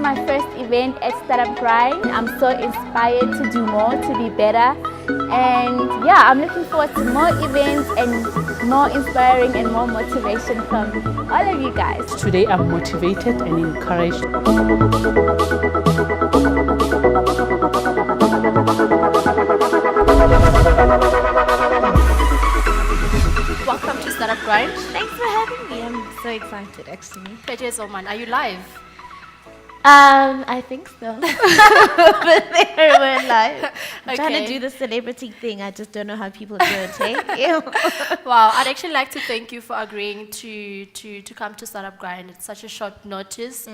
my first event at Startup Grind. I'm so inspired to do more, to be better. And yeah, I'm looking forward to more events and more inspiring and more motivation from all of you guys. Today I'm motivated and encouraged. Welcome to Startup Grind. Thanks for having me. I'm so excited, actually. Pleasure is all mine. Are you live? I think so. But we're live. I'm trying to do the celebrity thing. I just don't know how people do it. Hey? Wow, I'd actually like to thank you for agreeing to come to Startup Grind at such a short notice.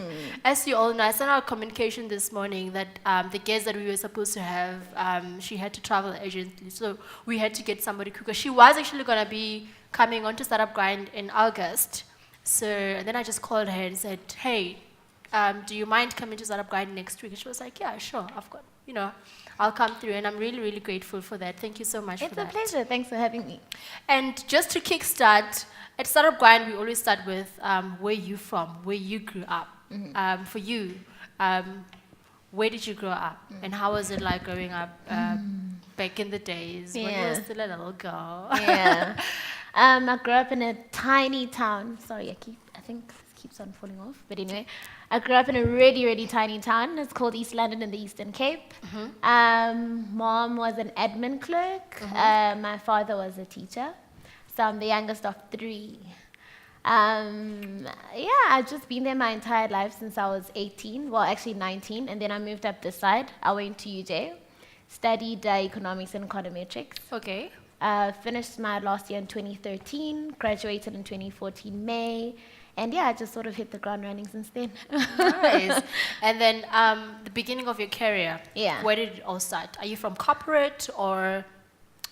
As you all know, I sent out a communication this morning that the guest that we were supposed to have, she had to travel urgently, so we had to get somebody quicker. She was actually going to be coming on to Startup Grind in August. So and then I just called her and said, hey, do you mind coming to Startup Grind next week? And she was like, yeah, sure, I've got, I'll come through. And I'm really, really grateful for that. Thank you so much for that. It's a pleasure. Thanks for having me. And just to kickstart, at Startup Grind, we always start with where you from, where you grew up. For you, where did you grow up? And how was it like growing up back in the days when you were still a little girl? I grew up in a tiny town. Sorry, I think this keeps on falling off. But anyway, I grew up in a really, really tiny town. It's called East London in the Eastern Cape. Mom was an admin clerk. My father was a teacher. So I'm the youngest of three. I've just been there my entire life since I was 18. Well, actually 19. And then I moved up this side. I went to UJ, studied Economics and Econometrics. Okay. Finished my last year in 2013, graduated in 2014 May. And I just sort of hit the ground running since then. Nice. And then the beginning of your career, where did it all start? Are you from corporate, or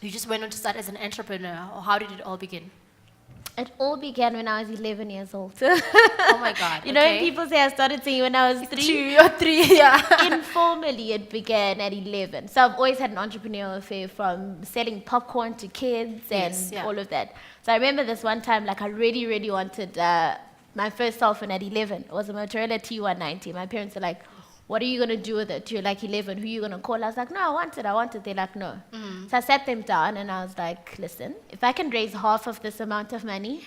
you just went on to start as an entrepreneur, or how did it all begin? It all began when I was 11 years old. Oh my God. You know when people say I started singing when I was 3? 2 or 3, yeah. Informally, it began at 11. So I've always had an entrepreneurial affair, from selling popcorn to kids and all of that. So I remember this one time, I really, really wanted my first cell phone at 11. It was a Motorola T190. My parents were like, what are you going to do with it? You're like 11. Who are you going to call? I was like, no, I want it. They're like, no. So I sat them down and I was like, listen, if I can raise half of this amount of money,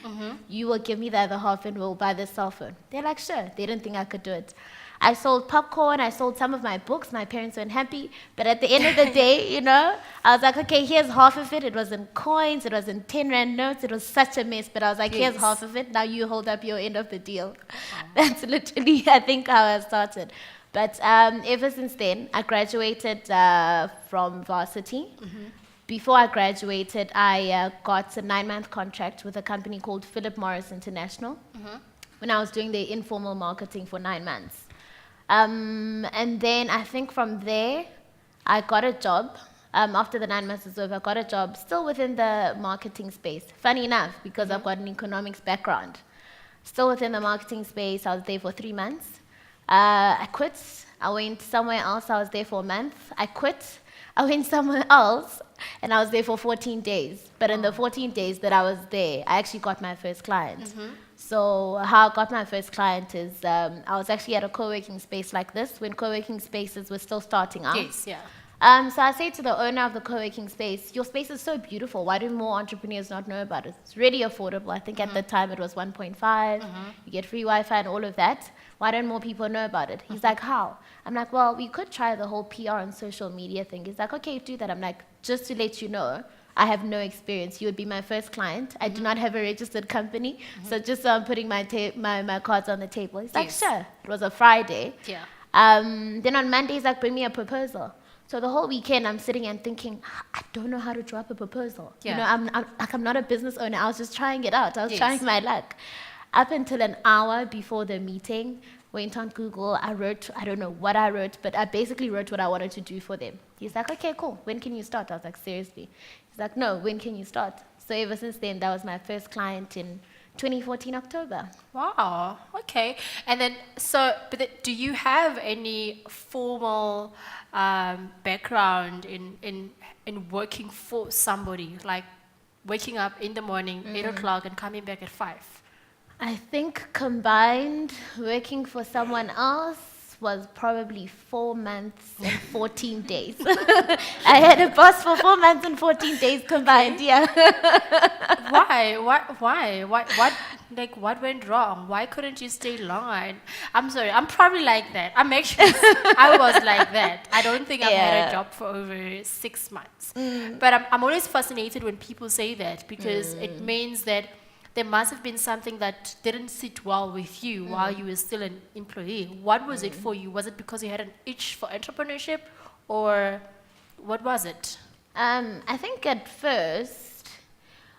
you will give me the other half and we'll buy this cell phone. They're like, sure. They didn't think I could do it. I sold popcorn. I sold some of my books. My parents weren't happy. But at the end of the day, I was like, okay, here's half of it. It was in coins. It was in 10 Rand notes. It was such a mess. But I was like, here's half of it. Now you hold up your end of the deal. That's literally, I think, how I started. But ever since then, I graduated from varsity. Before I graduated, I got a 9-month contract with a company called Philip Morris International when I was doing the informal marketing for 9 months. And then I think from there, I got a job. After the 9 months was over, I got a job still within the marketing space. Funny enough, because I've got an economics background. Still within the marketing space, I was there for 3 months. I quit. I went somewhere else. I was there for a month. I quit. I went somewhere else, and I was there for 14 days. But in the 14 days that I was there, I actually got my first client. So how I got my first client is I was actually at a co-working space like this when co-working spaces were still starting out. Yes, yeah. So I say to the owner of the co-working space, your space is so beautiful. Why do more entrepreneurs not know about it? It's really affordable. I think at the time it was 1.5. You get free Wi-Fi and all of that. Why don't more people know about it? He's like, how? I'm like, well, we could try the whole PR and social media thing. He's like, okay, do that. I'm like, just to let you know, I have no experience. You would be my first client. I do not have a registered company. So just so I'm putting my cards on the table. He's like, sure. It was a Friday. Yeah. Then on Monday, he's like, bring me a proposal. So the whole weekend, I'm sitting and thinking, I don't know how to drop a proposal. I'm not a business owner. I was just trying it out. I was trying my luck. Up until an hour before the meeting, went on Google. I don't know what I wrote, but I basically wrote what I wanted to do for them. He's like, okay, cool. When can you start? I was like, seriously? He's like, no, when can you start? So ever since then, that was my first client in 2014 October. Wow, okay. And then, do you have any formal background in working for somebody, like waking up in the morning, 8 o'clock, and coming back at 5? I think combined, working for someone else was probably 4 months and 14 days. I had a boss for 4 months and 14 days combined, yeah. Why? What went wrong? Why couldn't you stay longer? I'm sorry, I'm probably like that. I was like that. I don't think I've had a job for over 6 months. But I'm always fascinated when people say that, because it means that there must have been something that didn't sit well with you while you were still an employee. What was it for you? Was it because you had an itch for entrepreneurship, or what was it? I think at first,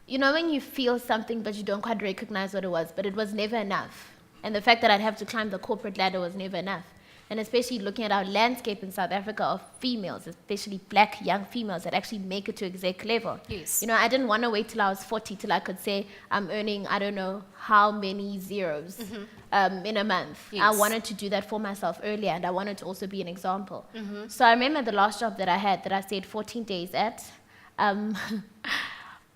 you know, when you feel something but you don't quite recognize what it was, but it was never enough. And the fact that I'd have to climb the corporate ladder was never enough. And especially looking at our landscape in South Africa of females, especially black young females that actually make it to exec level. Yes. You know, I didn't want to wait till I was 40 till I could say I'm earning, I don't know how many zeros in a month. Yes. I wanted to do that for myself earlier, and I wanted to also be an example. So I remember the last job that I had, that I stayed 14 days at,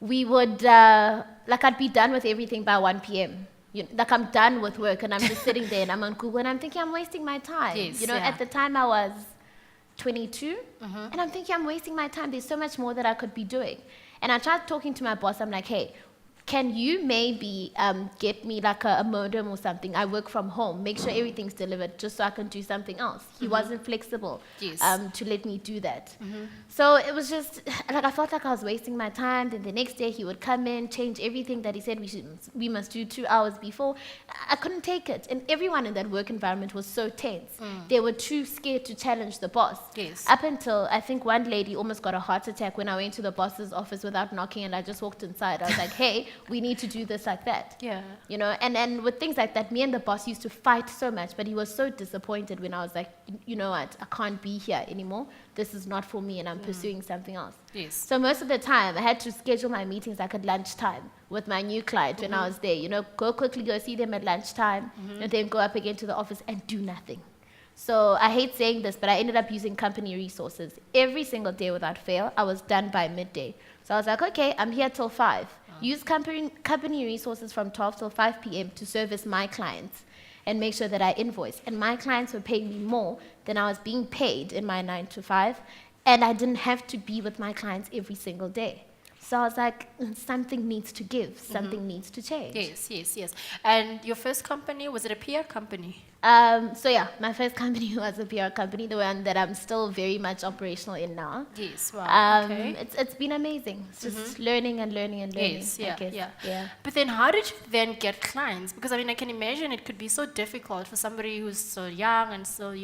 we would, I'd be done with everything by 1 p.m. Like I'm done with work and I'm just sitting there and I'm on Google and I'm thinking I'm wasting my time. Yes, At the time I was 22 and I'm thinking I'm wasting my time. There's so much more that I could be doing. And I tried talking to my boss. I'm like, hey, can you maybe get me like a modem or something? I work from home. Make sure everything's delivered just so I can do something else. He wasn't flexible to let me do that. So it was just, like I felt like I was wasting my time. Then the next day he would come in, change everything that he said we must do 2 hours before. I couldn't take it. And everyone in that work environment was so tense. They were too scared to challenge the boss. Up until, I think one lady almost got a heart attack when I went to the boss's office without knocking, and I just walked inside. I was like, hey, we need to do this like that. And with things like that, me and the boss used to fight so much, but he was so disappointed when I was like, you know what, I can't be here anymore. This is not for me, and I'm pursuing something else. So most of the time, I had to schedule my meetings like at lunchtime with my new client when I was there. Quickly go see them at lunchtime, and then go up again to the office and do nothing. So I hate saying this, but I ended up using company resources. Every single day without fail, I was done by midday. So I was like, okay, I'm here till 5. Use company resources from 12 till 5 p.m. to service my clients and make sure that I invoice. And my clients were paying me more than I was being paid in my 9 to 5. And I didn't have to be with my clients every single day. So I was like, something needs to give. Something needs to change. Yes. And your first company, was it a PR company? My first company was a PR company, the one that I'm still very much operational in now. Yes, wow. Okay. It's been amazing. It's just learning and learning and learning. Yes, yeah. But then how did you then get clients? Because I can imagine it could be so difficult for somebody who's so young and so,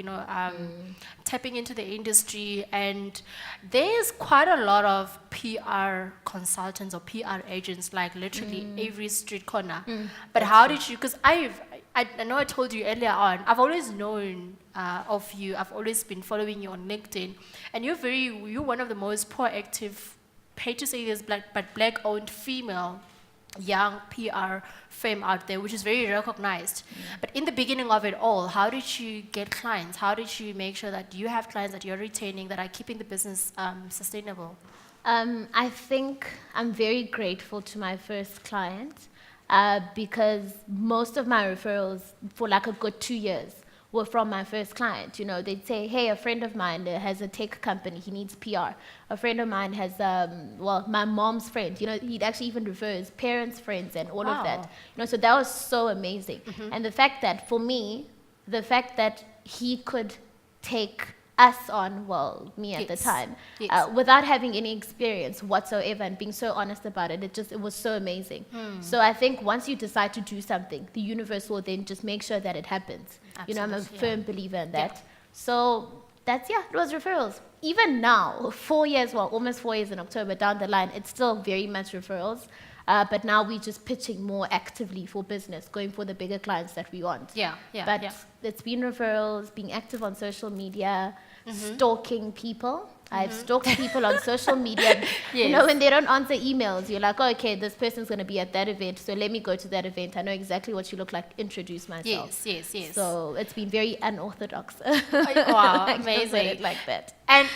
tapping into the industry. And there's quite a lot of PR consultants or PR agents, like literally every street corner. But how did you, because I know I told you earlier on, I've always known of you. I've always been following you on LinkedIn. And you're one of the most proactive, hate to say this, black-owned female young PR firm out there, which is very recognized. But in the beginning of it all, how did you get clients? How did you make sure that you have clients that you're retaining, that are keeping the business sustainable? I think I'm very grateful to my first client. Because most of my referrals for like a good 2 years were from my first client. They'd say, hey, a friend of mine has a tech company, he needs PR. A friend of mine has, my mom's friend, he'd actually even refer his parents' friends and all of that. So that was so amazing. And the fact that, for me, he could take us on, me at the time, without having any experience whatsoever and being so honest about it, it was so amazing. So I think once you decide to do something, the universe will then just make sure that it happens. I'm a firm believer in that. So it was referrals. Even now, 4 years, almost 4 years in October down the line, it's still very much referrals. But now we're just pitching more actively for business, going for the bigger clients that we want. But it's been referrals, being active on social media, stalking people. I've stalked people on social media. When they don't answer emails, you're like, oh, okay, this person's going to be at that event, so let me go to that event. I know exactly what you look like. Introduce myself. Yes. So it's been very unorthodox. Wow, amazing. It like that. And,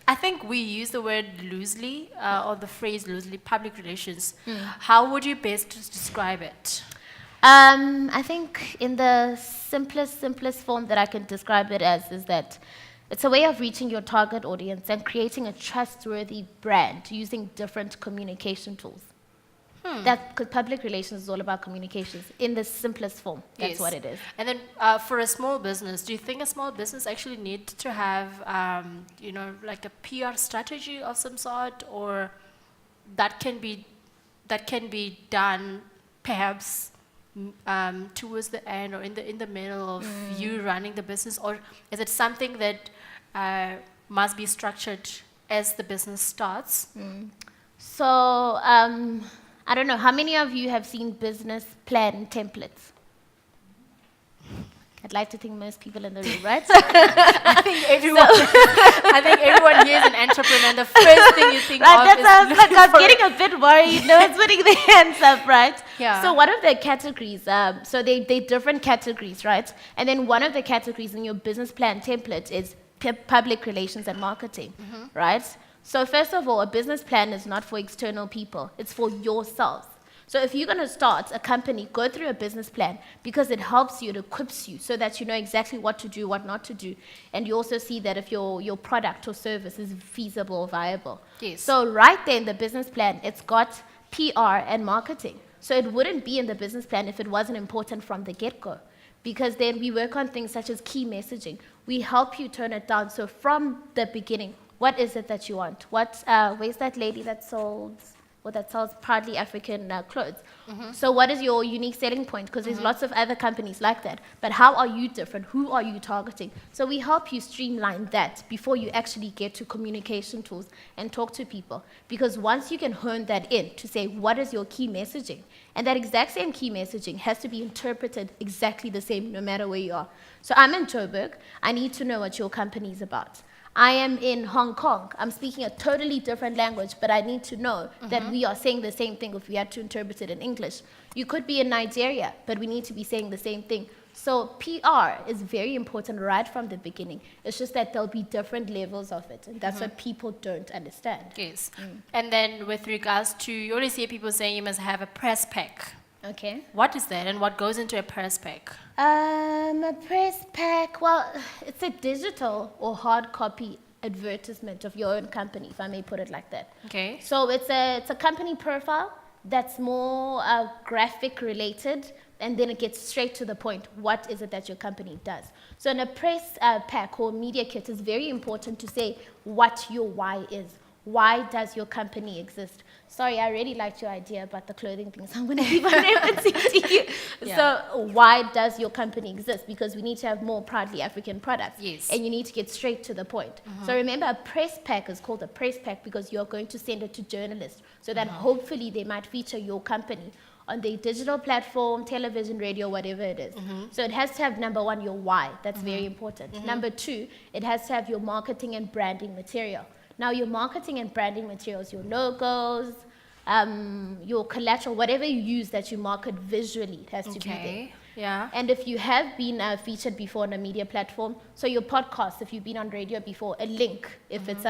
I think we use the word loosely, or the phrase loosely, public relations. How would you best describe it? I think in the simplest form that I can describe it as is that it's a way of reaching your target audience and creating a trustworthy brand using different communication tools. That, because public relations is all about communications in the simplest form. That's Yes. what it is. And then for a small business, do you think a small business actually needs to have, like a PR strategy of some sort, or that can be done perhaps towards the end or in the middle of you running the business, or is it something that must be structured as the business starts? So, I don't know, how many of you have seen business plan templates? I'd like to think most people in the room, right? I think everyone here is an entrepreneur. The first thing you think Right, of is that's like looking I'm for getting a bit worried. No one's putting their hands up, right? Yeah. So one of the categories, so they different categories, right? And then one of the categories in your business plan template is public relations and marketing, right? So first of all, a business plan is not for external people. It's for yourselves. So if you're going to start a company, go through a business plan because it helps you, it equips you so that you know exactly what to do, what not to do. And you also see that if your product or service is feasible or viable. Yes. So right there in the business plan, it's got PR and marketing. So it wouldn't be in the business plan if it wasn't important from the get-go. Because then we work on things such as key messaging. We help you turn it down. So from the beginning, what is it that you want? Where's that lady that sells proudly African clothes? So what is your unique selling point? Because there's lots of other companies like that. But how are you different? Who are you targeting? So we help you streamline that before you actually get to communication tools and talk to people. Because once you can hone that in to say, what is your key messaging? And that exact same key messaging has to be interpreted exactly the same no matter where you are. So I'm in Joburg. I need to know what your company is about. I am in Hong Kong. I'm speaking a totally different language, but I need to know that we are saying the same thing if we had to interpret it in English. You could be in Nigeria, but we need to be saying the same thing. So PR is very important right from the beginning. It's just that there'll be different levels of it, and that's what people don't understand. Yes. And then with regards to, you always hear people saying you must have a press pack. Okay. What is that and what goes into a press pack? A press pack, well, it's a digital or hard copy advertisement of your own company, if I may put it like that. Okay. So it's a company profile that's more graphic related, and then it gets straight to the point. What is it that your company does? So in a press pack or media kit, it's very important to say what your why is. Why does your company exist? Sorry, I really liked your idea about the clothing thing, so I'm going to keep on referencing to you. Yeah. So why does your company exist? Because we need to have more proudly African products. Yes. And you need to get straight to the point. So remember, a press pack is called a press pack because you're going to send it to journalists so that hopefully they might feature your company on their digital platform, television, radio, whatever it is. So it has to have, number one, your why. That's very important. Number two, it has to have your marketing and branding material. Now, your marketing and branding materials, your logos, your collateral, whatever you use that you market visually, it has to be there. Yeah. And if you have been featured before on a media platform, so your podcast, if you've been on radio before, a link, if it's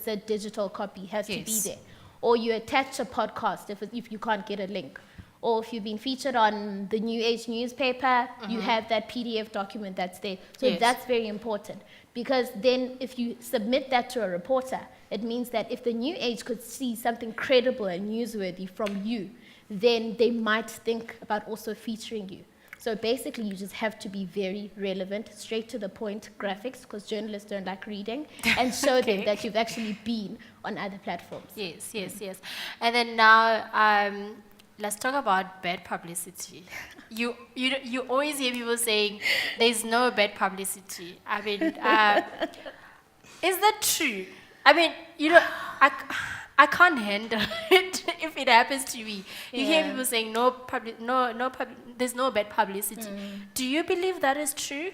a digital copy, has to be there. Or you attach a podcast if you can't get a link. Or if you've been featured on the New Age newspaper, you have that PDF document that's there. So that's very important. Because then if you submit that to a reporter, it means that if the New Age could see something credible and newsworthy from you, then they might think about also featuring you. So basically, you just have to be very relevant, straight to the point graphics, because journalists don't like reading, and show them that you've actually been on other platforms. Yes. And then now, let's talk about bad publicity. You always hear people saying there's no bad publicity. I mean, is that true? I mean, I can't handle it if it happens to me. You hear people saying there's no bad publicity. Do you believe that is true?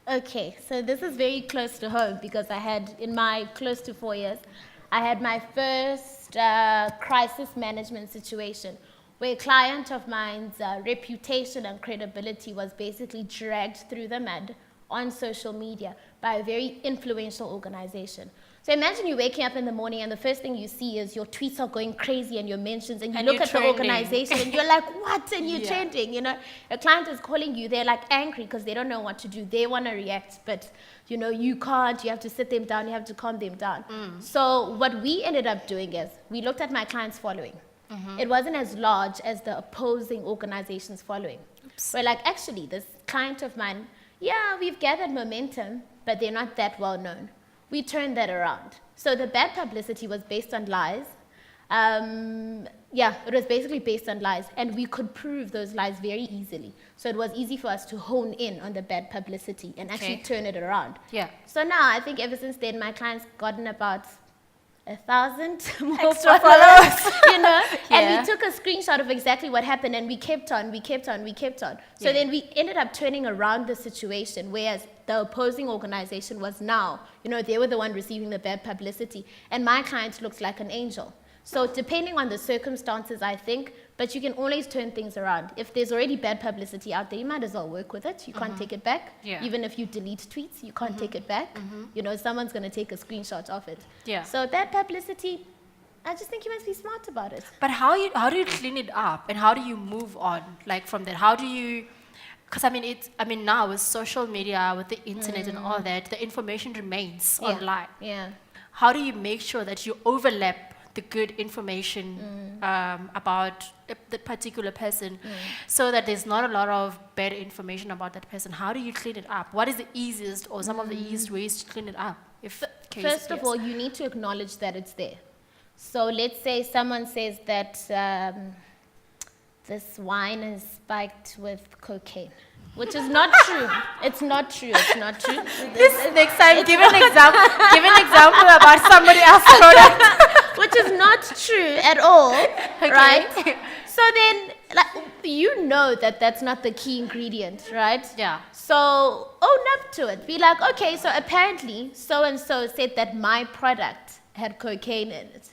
Okay, so this is very close to home because I had, in my close to 4 years, I had my first crisis management situation where a client of mine's reputation and credibility was basically dragged through the mud on social media by a very influential organization. So imagine you waking up in the morning and the first thing you see is your tweets are going crazy and your mentions, and you look at the organization and you're like, what? And you're trending, you know. A client is calling you, they're like angry because they don't know what to do. They want to react, but you know, you can't. You have to sit them down. You have to calm them down. So what we ended up doing is we looked at my client's following. It wasn't as large as the opposing organization's following. We're like, actually, this client of mine, yeah, we've gathered momentum, but they're not that well known. We turned that around. So the bad publicity was based on lies. It was basically based on lies, and we could prove those lies very easily. So it was easy for us to hone in on the bad publicity and actually turn it around. Yeah. So now I think ever since then, my clients gotten about 1,000 more extra followers. You know, and we took a screenshot of exactly what happened, and we kept on. So then we ended up turning around the situation, whereas the opposing organization was now, you know, they were the one receiving the bad publicity, and my client looks like an angel. So depending on the circumstances, I think, but you can always turn things around. If there's already bad publicity out there, you might as well work with it. You can't take it back. Even if you delete tweets, you can't take it back. You know, someone's going to take a screenshot of it. So that publicity, I just think you must be smart about it. But how do you clean it up, and how do you move on, like, from that? How do you? Because now with social media, with the internet and all that, the information remains online. How do you make sure that you overlap the good information about the particular person, so that there's not a lot of bad information about that person? How do you clean it up? What is the easiest or some of the easiest ways to clean it up? First of all, you need to acknowledge that it's there. So let's say someone says that this wine is spiked with cocaine, which is not true. It's not true. Next time, give an example about somebody else's product. Which is not true at all, right? So then, like, you know that that's not the key ingredient, right? So own up to it. Be like, okay, so apparently so-and-so said that my product had cocaine in it.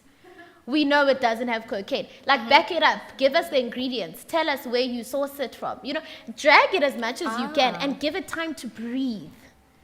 We know it doesn't have cocaine. Like, back it up. Give us the ingredients. Tell us where you source it from. You know, drag it as much as you can and give it time to breathe.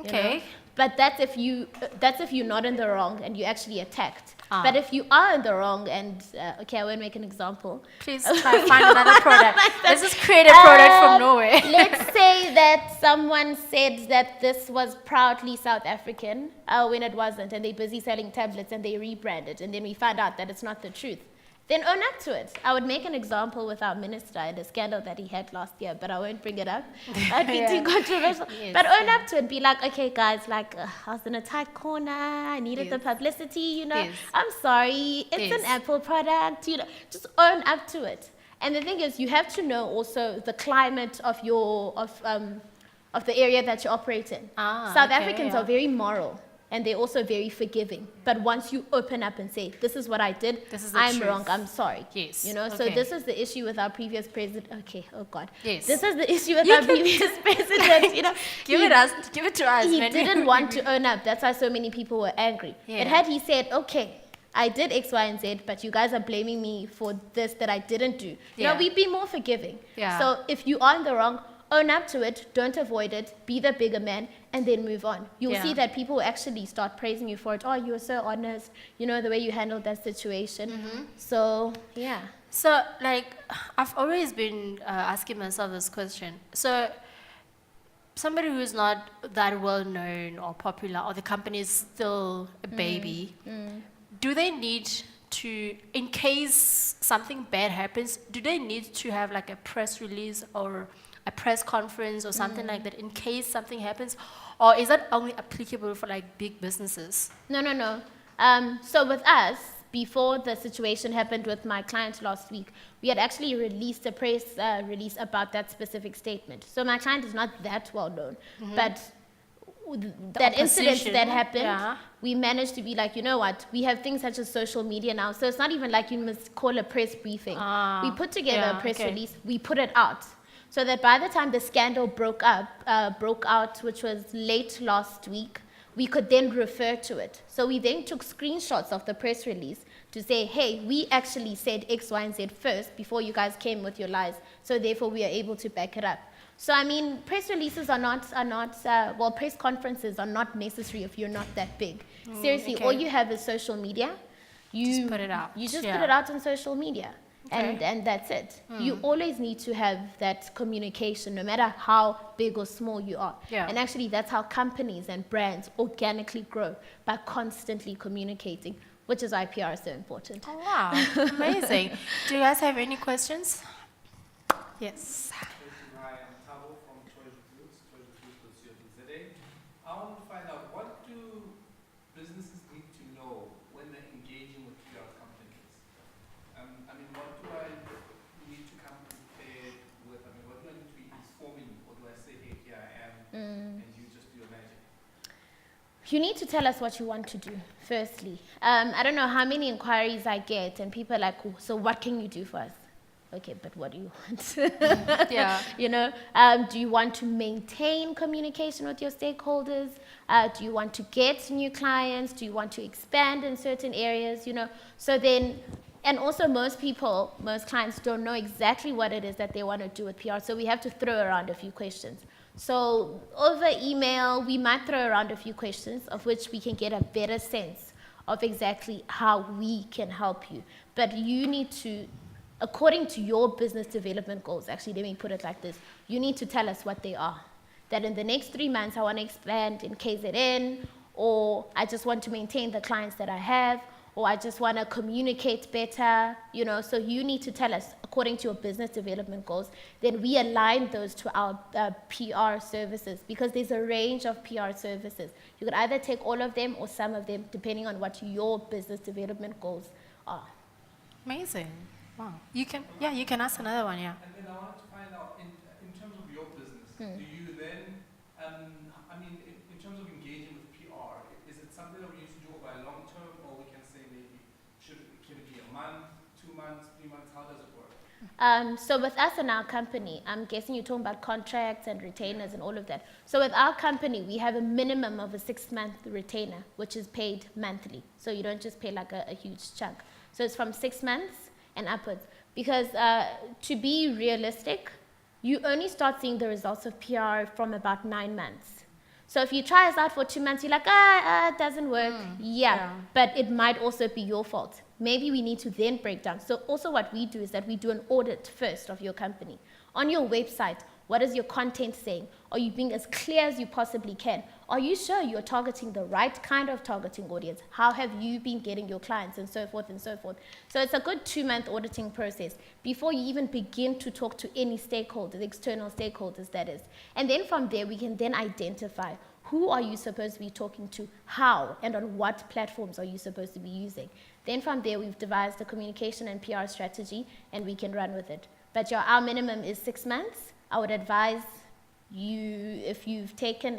You know? But that's if you're not in the wrong and you actually attacked. But if you are in the wrong and, I won't make an example. Please try find another product. Let's just create a product from nowhere. Let's say that someone said that this was proudly South African when it wasn't, and they're busy selling tablets and they rebranded, and then we find out that it's not the truth. Then own up to it. I would make an example with our minister and a scandal that he had last year, but I won't bring it up. I'd be too controversial. But own up to it. Be like, okay, guys, like, I was in a tight corner. I needed the publicity, you know. I'm sorry. It's an Apple product. You know, just own up to it. And the thing is, you have to know also the climate of of the area that you operate in. South Africans are very moral. And they're also very forgiving. But once you open up and say, this is what I did, I'm wrong, I'm sorry. You know, so this is the issue with our previous president. Okay, oh God. This is the issue with our previous president. You know, give it to us. He didn't want to own up. That's why so many people were angry. But had he said, okay, I did X, Y, and Z, but you guys are blaming me for this that I didn't do. You know, we'd be more forgiving. So if you are in the wrong, own up to it, don't avoid it, be the bigger man, and then move on. You'll see that people will actually start praising you for it. Oh, you were so honest, you know, the way you handled that situation. So, yeah. So, like, I've always been asking myself this question. So, somebody who's not that well known or popular, or the company is still a baby, do they need to, in case something bad happens, do they need to have like a press release or a press conference or something like that in case something happens? Or is that only applicable for like big businesses? No. So with us, before the situation happened with my client last week, we had actually released a press release about that specific statement. So my client is not that well known, but that incident that happened, we managed to be like, you know what, we have things such as social media now, so it's not even like you must call a press briefing. We put together a press release, we put it out. So that by the time the scandal broke out, which was late last week, we could then refer to it. So we then took screenshots of the press release to say, hey, we actually said X, Y, and Z first before you guys came with your lies. So therefore, we are able to back it up. So I mean, press releases well, press conferences are not necessary if you're not that big. Seriously, okay. all you have is social media. You put it out. You just Yeah. put it out on social media. Okay. And that's it. You always need to have that communication, no matter how big or small you are. Yeah. And actually, that's how companies and brands organically grow, by constantly communicating, which is why PR is so important. Oh, wow. Amazing. Do you guys have any questions? Yes. Hi, I'm Tabo from Choice Recruits. Choice Recruits was here today. I want to find out, what do businesses need to know when they're engaging with PR companies? I mean, what do I need to come prepared with? I mean, what do I need to be informing you? Or do I say, hey, here I am, and you just do your magic? You need to tell us what you want to do, firstly. I don't know how many inquiries I get, and people are like, oh, so what can you do for us? Okay, but what do you want? Yeah. You know, do you want to maintain communication with your stakeholders? Do you want to get new clients? Do you want to expand in certain areas? You know, so then, and also most clients don't know exactly what it is that they want to do with PR. So we have to throw around a few questions. So over email, we might throw around a few questions of which we can get a better sense of exactly how we can help you. But you need to, according to your business development goals, actually, let me put it like this. You need to tell us what they are. That in the next 3 months, I want to expand in KZN, or I just want to maintain the clients that I have, or I just want to communicate better, you know. So you need to tell us, according to your business development goals, then we align those to our PR services, because there's a range of PR services. You could either take all of them or some of them, depending on what your business development goals are. Amazing. Wow. You can ask another one, yeah. And then I wanted to find out, in terms of your business, do you then, I mean, in terms of engaging with PR, is it something that we used to do over a long term, or we can say maybe, can it be a month, 2 months, 3 months? How does it work? So with us and our company, I'm guessing you're talking about contracts and retainers and all of that. So with our company, we have a minimum of a 6-month retainer, which is paid monthly. So you don't just pay like a huge chunk. So it's from 6 months and upwards. Because to be realistic, you only start seeing the results of PR from about 9 months. So if you try us out for 2 months, you're like, it doesn't work. Yeah, but it might also be your fault. Maybe we need to then break down. So also what we do is that we do an audit first of your company. On your website, what is your content saying? Are you being as clear as you possibly can? Are you sure you're targeting the right kind of targeting audience? How have you been getting your clients, and so forth and so forth? So it's a good 2-month auditing process before you even begin to talk to any stakeholders, external stakeholders that is. And then from there, we can then identify who are you supposed to be talking to, how, and on what platforms are you supposed to be using. Then from there, we've devised a communication and PR strategy, and we can run with it. But our minimum is 6 months. I would advise you, if you've taken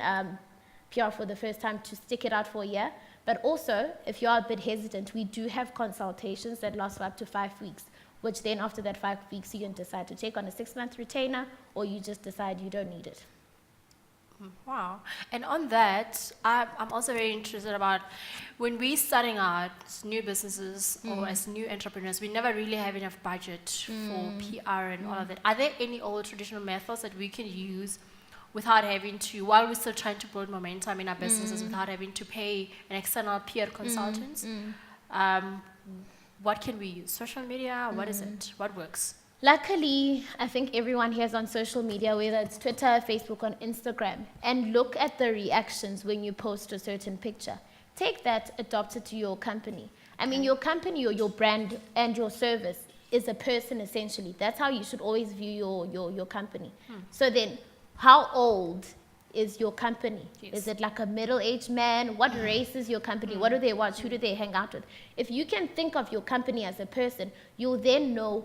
PR for the first time, to stick it out for a year. But also, if you are a bit hesitant, we do have consultations that last for up to 5 weeks, which then after that 5 weeks, you can decide to take on a 6-month retainer, or you just decide you don't need it. Wow. And on that, I'm also very interested about when we're starting out new businesses or as new entrepreneurs, we never really have enough budget for PR and all of that. Are there any old traditional methods that we can use without having to, while we're still trying to build momentum in our businesses, without having to pay an external PR consultant? What can we use? Social media? What is it? What works? Luckily, I think everyone here is on social media, whether it's Twitter, Facebook, or Instagram, and look at the reactions when you post a certain picture. Take that, adopt it to your company. I mean, your company or your brand and your service is a person, essentially. That's how you should always view your company. So then, how old is your company? Yes. Is it like a middle-aged man? What race is your company? What do they watch? Who do they hang out with? If you can think of your company as a person, you'll then know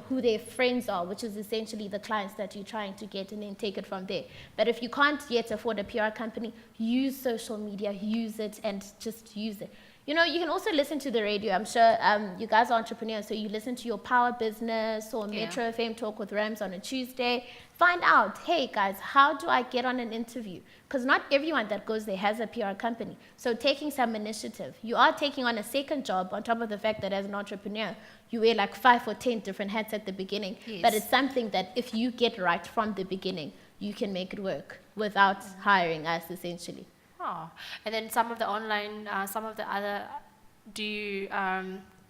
who their friends are, which is essentially the clients that you're trying to get, and then take it from there. But if you can't yet afford a PR company, use social media, use it, and just use it. You know, you can also listen to the radio. I'm sure you guys are entrepreneurs, so you listen to your Power Business or Metro FM Talk with Rams on a Tuesday. Find out, hey guys, how do I get on an interview? Because not everyone that goes there has a PR company. So taking some initiative. You are taking on a second job on top of the fact that as an entrepreneur, you wear like 5 or 10 different hats at the beginning. Yes. But it's something that if you get right from the beginning, you can make it work without hiring us, essentially. Oh. And then some of the online, some of the other,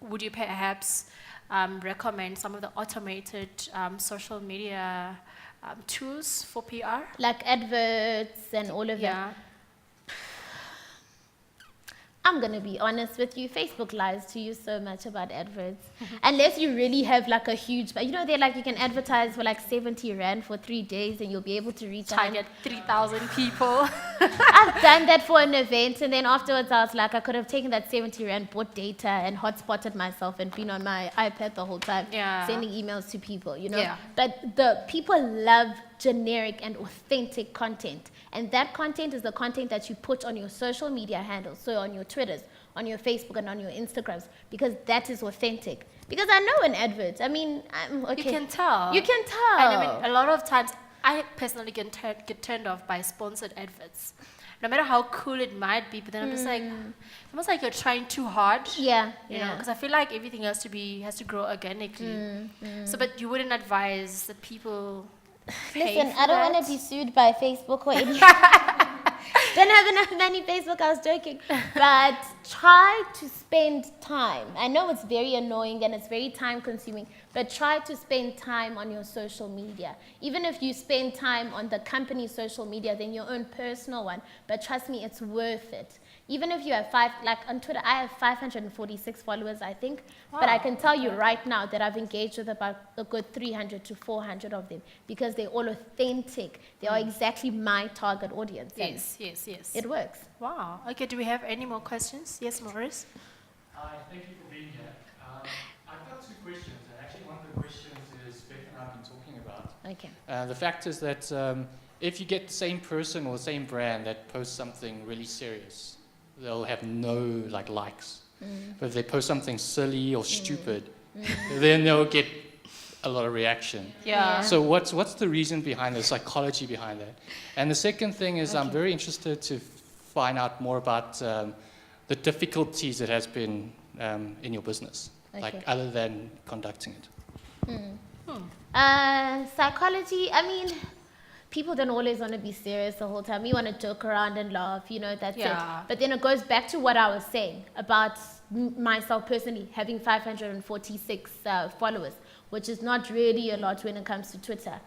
would you perhaps recommend some of the automated social media tools for PR? Like adverts and all of that. Yeah. I'm going to be honest with you, Facebook lies to you so much about adverts. Unless you really have like a huge, but you know, they're like, you can advertise for like 70 Rand for 3 days and you'll be able to reach Target 3,000 people. I've done that for an event, and then afterwards I was like, I could have taken that 70 Rand, bought data and hotspotted myself and been on my iPad the whole time, Yeah. sending emails to people, you know. Yeah. But the people love generic and authentic content. And that content is the content that you put on your social media handles, so on your Twitters, on your Facebook, and on your Instagrams, because that is authentic. Because I know an advert. I mean, okay. You can tell. You can tell. And I mean, a lot of times, I personally get turned off by sponsored adverts. No matter how cool it might be, but then I'm just like, almost like you're trying too hard. Yeah, You know, because I feel like everything has to grow organically. So, but you wouldn't advise that people pay Listen, for I don't that? want to be sued by Facebook or anything. Don't have enough money, Facebook, I was joking. But try to spend time. I know it's very annoying and it's very time consuming, but try to spend time on your social media. Even if you spend time on the company's social media than your own personal one, but trust me, it's worth it. Even if you have like on Twitter, I have 546 followers, I think. But I can tell you right now that I've engaged with about a good 300 to 400 of them because they're all authentic. They are exactly my target audience. and Yes. It works. Wow. Okay, do we have any more questions? Yes, Maurice? Hi, thank you for being here. I've got 2 questions, and actually one of the questions is Beck and I have been talking about. Okay. The fact is that if you get the same person or the same brand that posts something really serious, they'll have no likes. But if they post something silly or stupid, then they'll get a lot of reaction. Yeah. So what's the reason behind the psychology behind that? And the second thing is I'm very interested to find out more about the difficulties that has been in your business, like other than conducting it. Psychology, I mean, people don't always want to be serious the whole time. We want to joke around and laugh, you know, that's it. But then it goes back to what I was saying about myself personally having 546 followers, which is not really a lot when it comes to Twitter.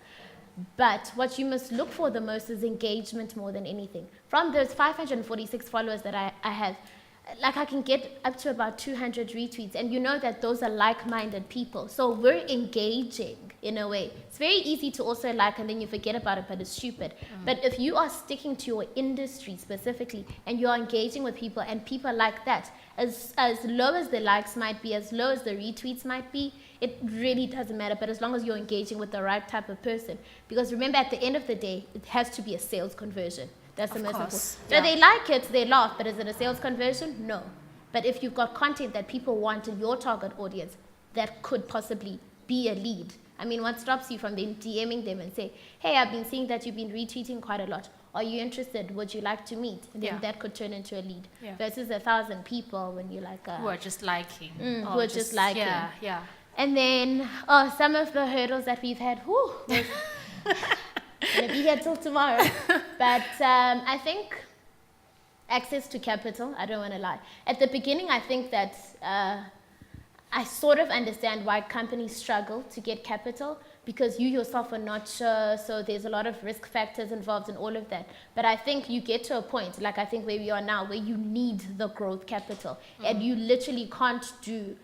But what you must look for the most is engagement more than anything. From those 546 followers that I have, like I can get up to about 200 retweets, and you know that those are like-minded people. So we're engaging in a way. It's very easy to also like and then you forget about it, but it's stupid. But if you are sticking to your industry specifically and you are engaging with people and people like that, as low as the likes might be, as low as the retweets might be, it really doesn't matter, but as long as you're engaging with the right type of person. Because remember, at the end of the day, it has to be a sales conversion. That's the most important. So they like it, they laugh, but is it a sales conversion? No. But if you've got content that people want in your target audience, that could possibly be a lead. I mean, what stops you from then DMing them and say, hey, I've been seeing that you've been retweeting quite a lot. Are you interested? Would you like to meet? And then that could turn into a lead. Versus 1,000 people when you're like... who are just liking. Who are just liking. Yeah. And then, some of the hurdles that we've had, was going to be here till tomorrow. But I think access to capital, I don't want to lie. At the beginning, I think that I sort of understand why companies struggle to get capital, because you yourself are not sure, so there's a lot of risk factors involved in all of that. But I think you get to a point, like I think where we are now, where you need the growth capital, and you literally can't do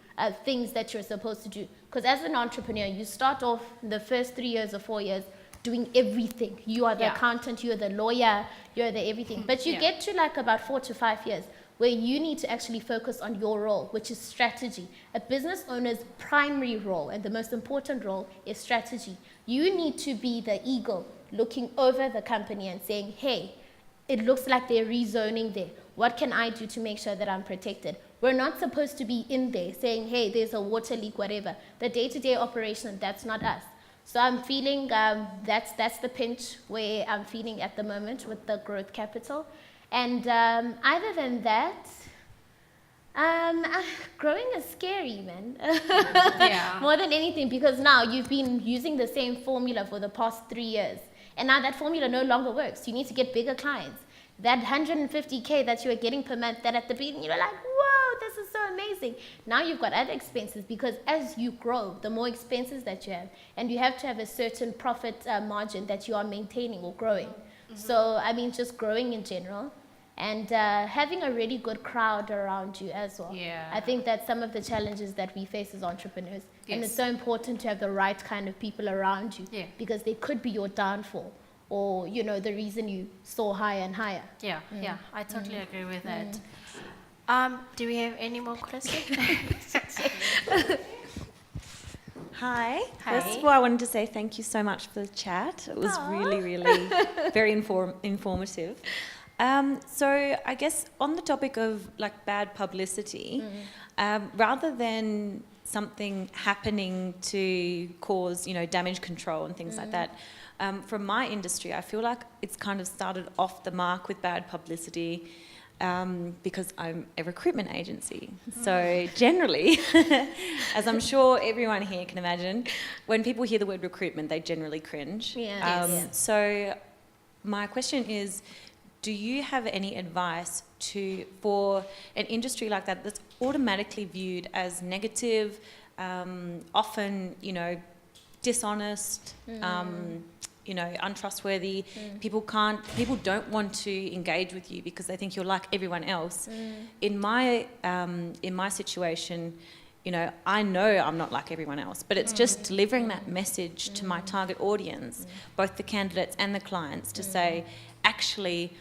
things that you're supposed to do. Because as an entrepreneur, you start off the first 3 years or 4 years doing everything. You are the accountant, you're the lawyer, you're the everything. But you get to like about 4 to 5 years where you need to actually focus on your role, which is strategy. A business owner's primary role and the most important role is strategy. You need to be the eagle looking over the company and saying, hey, it looks like they're rezoning there. What can I do to make sure that I'm protected? We're not supposed to be in there saying, hey, there's a water leak, whatever. The day-to-day operation, that's not us. So I'm feeling that's the pinch where I'm feeling at the moment with the growth capital. And other than that, Growing is scary, man. Yeah. More than anything, because now you've been using the same formula for the past 3 years, and now that formula no longer works. You need to get bigger clients. That 150K that you were getting per month, that at the beginning you were like, whoa, this is so amazing. Now you've got other expenses, because as you grow, the more expenses that you have, and you have to have a certain profit margin that you are maintaining or growing. So, I mean, just growing in general. And having a really good crowd around you as well. Yeah. I think that's some of the challenges that we face as entrepreneurs. And it's so important to have the right kind of people around you, because they could be your downfall, or, you know, the reason you soar higher and higher. Yeah, I totally agree with that. Do we have any more questions? Hi. First of all, I wanted to say thank you so much for the chat. It was really, really very informative. So I guess on the topic of like bad publicity, rather than something happening to cause, you know, damage control and things like that, from my industry, I feel like it's kind of started off the mark with bad publicity, because I'm a recruitment agency. So generally, as I'm sure everyone here can imagine, when people hear the word recruitment, they generally cringe. So my question is, do you have any advice for an industry like that that's automatically viewed as negative, often, you know, dishonest, you know, untrustworthy? People don't want to engage with you because they think you're like everyone else. In my situation, you know I'm not like everyone else, but it's just delivering that message to my target audience, both the candidates and the clients, to say, actually,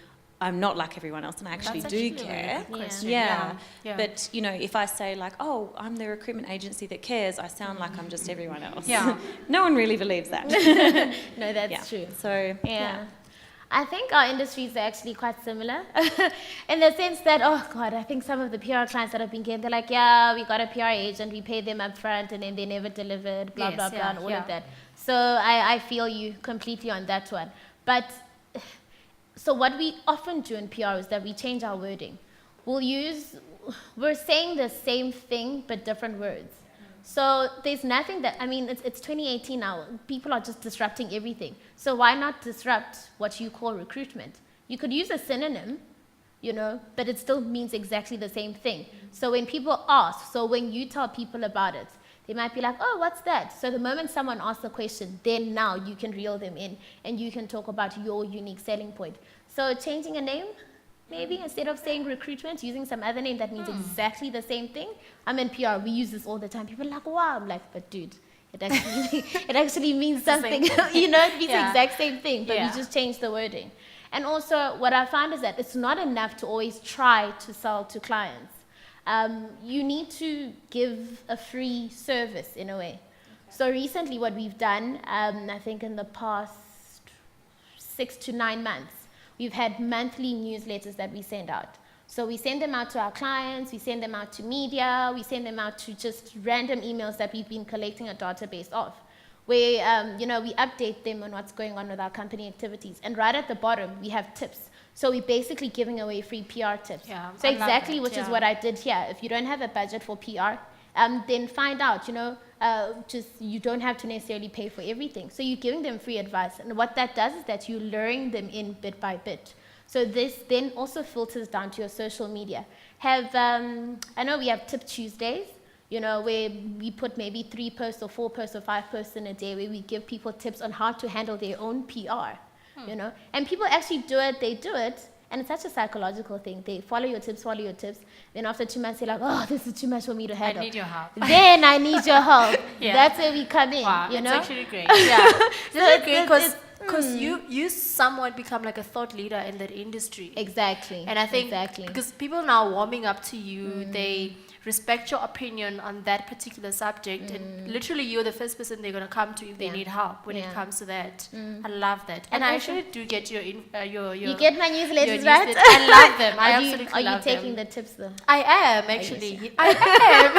I'm not like everyone else, and I actually do care. A really good question. Yeah. But, you know, if I say like, oh, I'm the recruitment agency that cares, I sound like I'm just everyone else. Yeah. No one really believes that. No, that's true. So, I think our industries are actually quite similar in the sense that, oh God, I think some of the PR clients that have been getting, they're like, yeah, we got a PR agent, we paid them up front, and then they never delivered, blah, blah, blah, and all of that. So I feel you completely on that one. But so what we often do in PR is that we change our wording. We're saying the same thing, but different words. So there's nothing that, I mean, it's 2018 now. People are just disrupting everything. So why not disrupt what you call recruitment? You could use a synonym, you know, but it still means exactly the same thing. So when people ask, so when you tell people about it, they might be like, oh, what's that? So the moment someone asks a question, then now you can reel them in and you can talk about your unique selling point. So changing a name, maybe instead of saying recruitment, using some other name that means exactly the same thing. I'm in PR, we use this all the time. People are like, wow. I'm like, but dude, it actually means something. You know, it means the exact same thing, but we just change the wording. And also what I found is that it's not enough to always try to sell to clients. You need to give a free service in a way. So recently what we've done, I think in the past 6 to 9 months, we've had monthly newsletters that we send out. So we send them out to our clients, we send them out to media, we send them out to just random emails that we've been collecting a database of, where you know, we update them on what's going on with our company activities. And right at the bottom, we have tips. So we're basically giving away free PR tips. So exactly, which is what I did here. If you don't have a budget for PR, then find out, you know, just you don't have to necessarily pay for everything. So you're giving them free advice. And what that does is that you're luring them in bit by bit. So this then also filters down to your social media. I know we have Tip Tuesdays, you know, where we put maybe 3 posts or 4 posts or 5 posts in a day, where we give people tips on how to handle their own PR. You know, and people actually do it, and it's such a psychological thing. They follow your tips, then after 2 months they're like, oh, this is too much for me to handle. I need your help. Then I need your help. That's where we come in, you know? It's actually great. It's actually great because you somewhat become like a thought leader in that industry. Exactly. And I think because people now warming up to you, they respect your opinion on that particular subject, and literally you're the first person they're going to come to if they need help when it comes to that. I love that. And I actually do get your you get my newsletters, right? I love them. I absolutely love them. Are you taking the tips though? I am actually. I am.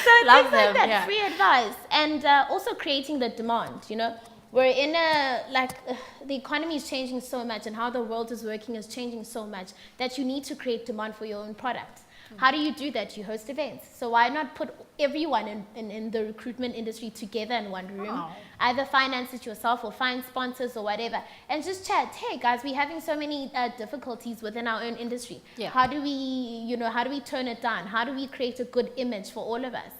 So love them. Like that, free advice, and also creating the demand, you know, we're in a, the economy is changing so much and how the world is working is changing so much that you need to create demand for your own product. How do you do that? You host events. So why not put everyone in the recruitment industry together in one room? Either finance it yourself or find sponsors or whatever, and just chat. Hey guys, we're having so many difficulties within our own industry. Yeah. How do we, how do we tone it down? How do we create a good image for all of us?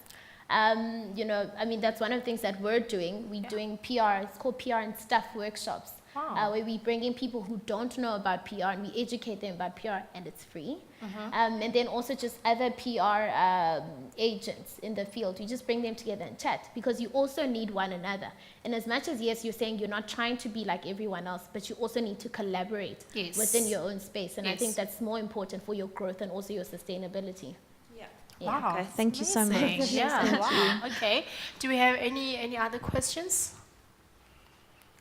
That's one of the things that we're doing. We're doing PR. It's called PR and Stuff workshops. Where we bring in people who don't know about PR and we educate them about PR, and it's free. And then also just other PR agents in the field. We just bring them together and chat, because you also need one another. And as much as, yes, you're saying you're not trying to be like everyone else, but you also need to collaborate within your own space. And I think that's more important for your growth and also your sustainability. Yeah. Wow. Okay, thank you so much. Yeah, wow. Okay. Do we have any other questions?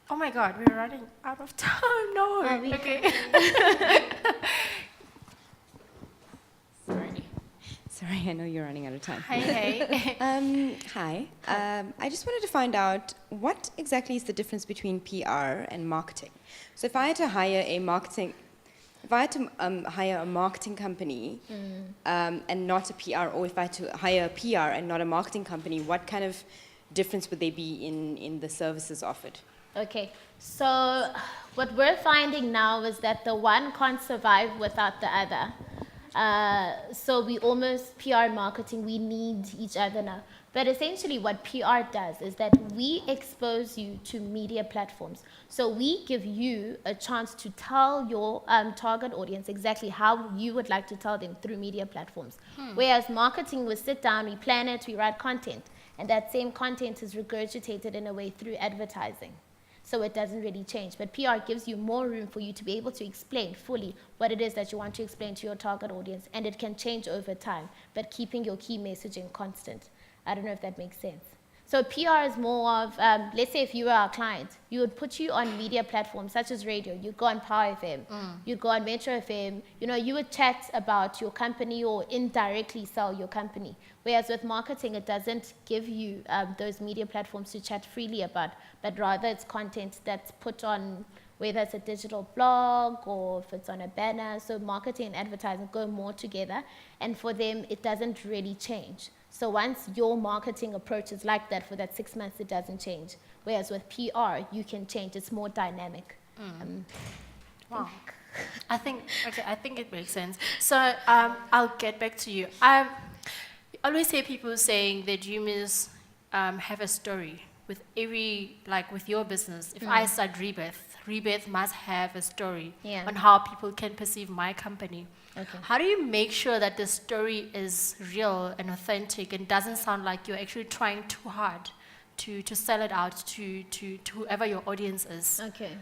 Oh my God, we're running out of time. No. Okay. Sorry, I know you're running out of time. Hey. Hi. I just wanted to find out what exactly is the difference between PR and marketing. So if I had to hire a marketing company and not a PR, or if I had to hire a PR and not a marketing company, what kind of difference would there be in the services offered? Okay, so what we're finding now is that the one can't survive without the other. So we almost, PR and marketing, we need each other now. But essentially what PR does is that we expose you to media platforms. So we give you a chance to tell your target audience exactly how you would like to tell them through media platforms. Whereas marketing, we sit down, we plan it, we write content, and that same content is regurgitated in a way through advertising. So it doesn't really change. But PR gives you more room for you to be able to explain fully what it is that you want to explain to your target audience, and it can change over time, but keeping your key messaging constant. I don't know if that makes sense. So PR is more of, let's say if you were our client, you would put you on media platforms such as radio. You'd go on Power FM, you'd go on Metro FM, you would chat about your company or indirectly sell your company. Whereas with marketing, it doesn't give you those media platforms to chat freely about, but rather it's content that's put on, whether it's a digital blog or if it's on a banner. So marketing and advertising go more together, and for them, it doesn't really change. So once your marketing approach is like that, for that 6 months, it doesn't change. Whereas with PR, you can change. It's more dynamic. Wow. I think it makes sense. So I'll get back to you. I always hear people saying that you must have a story with with your business. If I start Rebirth must have a story on how people can perceive my company. Okay. How do you make sure that the story is real and authentic and doesn't sound like you're actually trying too hard to sell it out to whoever your audience is? Okay.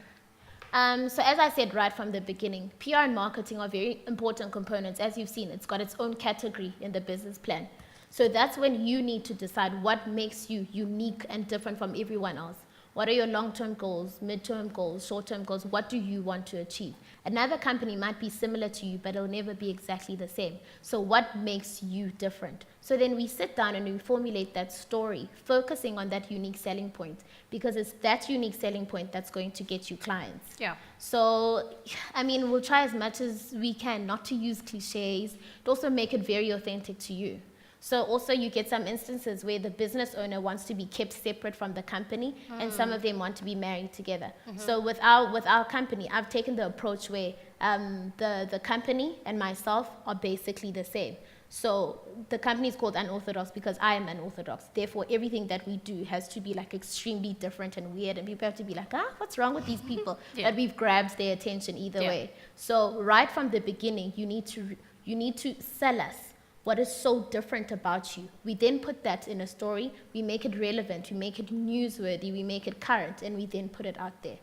So as I said right from the beginning, PR and marketing are very important components. As you've seen, it's got its own category in the business plan. So that's when you need to decide what makes you unique and different from everyone else. What are your long-term goals, mid-term goals, short-term goals? What do you want to achieve? Another company might be similar to you, but it'll never be exactly the same. So what makes you different? So then we sit down and we formulate that story, focusing on that unique selling point, because it's that unique selling point that's going to get you clients. Yeah. So, we'll try as much as we can not to use cliches, but also make it very authentic to you. So also you get some instances where the business owner wants to be kept separate from the company, and some of them want to be married together. So with our company, I've taken the approach where the company and myself are basically the same. So the company is called Unorthodox because I am unorthodox. Therefore, everything that we do has to be extremely different and weird, and people have to be like, what's wrong with these people? But we've grabbed their attention either way. So right from the beginning, you need to sell us what is so different about you. We then put that in a story, we make it relevant, we make it newsworthy, we make it current, and we then put it out there.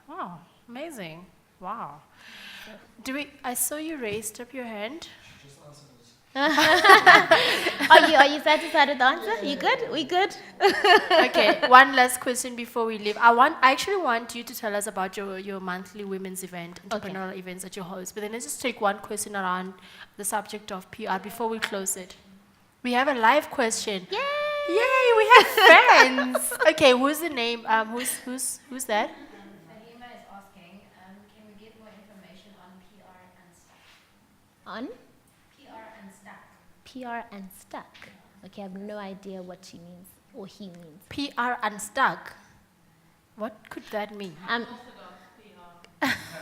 Wow, amazing. Wow. I saw you raised up your hand. Are you satisfied with the answer? You good? We good? Okay, one last question before we leave. I actually want you to tell us about your monthly women's event, entrepreneurial events that you host. But then let's just take one question around the subject of PR before we close it. We have a live question. Yay! Yay, we have friends. Okay, who's the name? Who's that? Fahima is asking, can we get more information on PR Unstuck? On PR Unstuck. PR Unstuck. Okay, I have no idea what she means or he means. PR Unstuck. What could that mean?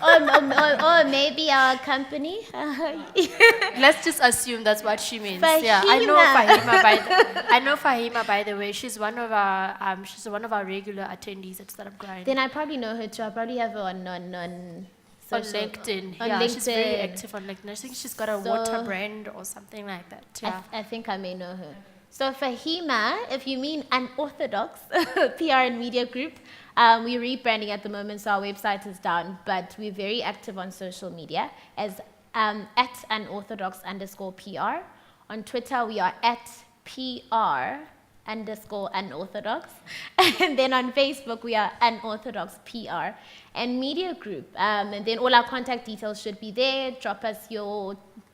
Or maybe our company. Let's just assume that's what she means. Fahima. Yeah, I know Fahima by the way. She's one of our regular attendees at Startup Grind. Then I probably know her too. I probably have her on On social- LinkedIn. on Yeah, she's very LinkedIn. active on LinkedIn. I think she's got a So- water brand or something like that. Yeah. I think I may know her. So Fahima, if you mean unorthodox PR and media group, we're rebranding at the moment, so our website is down, but we're very active on social media as at unorthodox_PR. On Twitter, we are at PR_unorthodox. And then on Facebook, we are unorthodox PR and media group. And then all our contact details should be there. Drop us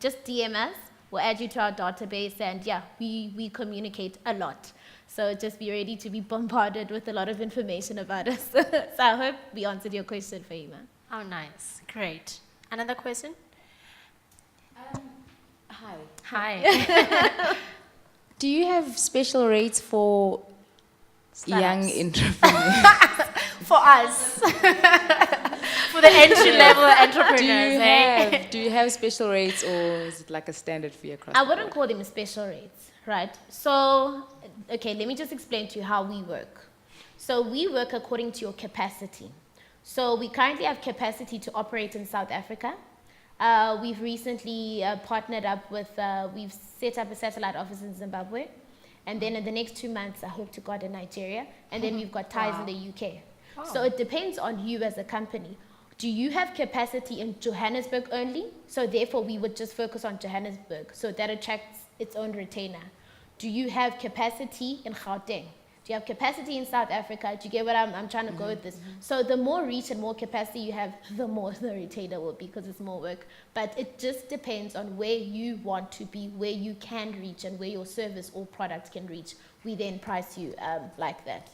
just DM us. We'll add you to our database, and yeah, we communicate a lot. So just be ready to be bombarded with a lot of information about us. So I hope we answered your question, Fahima. Oh, nice. Great. Another question? Hi. Hi. Do you have special rates for young Startups. entrepreneurs? For us. For the entry-level entrepreneurs, eh? Do you have special rates, or is it like a standard fee across? I the wouldn't board? call them special rates, right? So, okay, let me just explain to you how we work. So we work according to your capacity. So we currently have capacity to operate in South Africa. We've recently partnered up with, we've set up a satellite office in Zimbabwe. And then in the next 2 months, I hope to God, in Nigeria. And then we've got ties in the UK. So it depends on you as a company. Do you have capacity in Johannesburg only? So therefore, we would just focus on Johannesburg. So that attracts its own retainer. Do you have capacity in Gauteng? Do you have capacity in South Africa? Do you get what I'm trying to go with this? So the more reach and more capacity you have, the more the retainer will be, because it's more work. But it just depends on where you want to be, where you can reach, and where your service or product can reach. We then price you like that.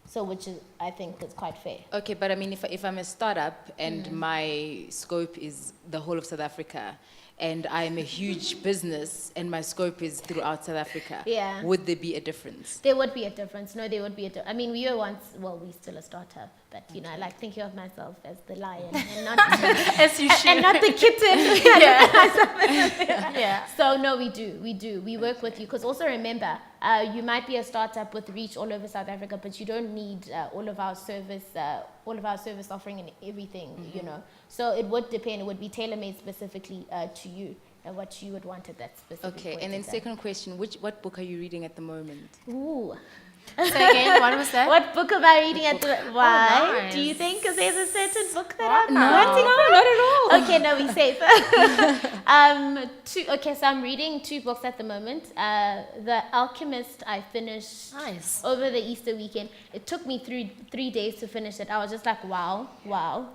So which is, I think, is quite fair. Okay, but I mean, if I'm a startup and my scope is the whole of South Africa, and I'm a huge business and my scope is throughout South Africa, Yeah. would there be a difference? There would be a difference. No, there would be a difference. I mean, we were once, well, we're still a startup, but, you know, I like thinking of myself as the lion and not, As you should. and not the kitten. Yeah. So, no, we do. We work with you. Because also remember, you might be a startup with reach all over South Africa, but you don't need all of our service offering and everything, you know. So it would depend. It would be tailor-made specifically to you and what you would want at that specific Okay, point and then in time. second question, what book are you reading at the moment? Ooh. So again, what was that? What book am I reading at the... Why? nice. Do you think there's a certain book that I'm No, wanting? not at all. Okay, no, we safe. So I'm reading 2 books at the moment. The Alchemist I finished Nice. over the Easter weekend. It took me 3 days to finish it. I was just like, wow.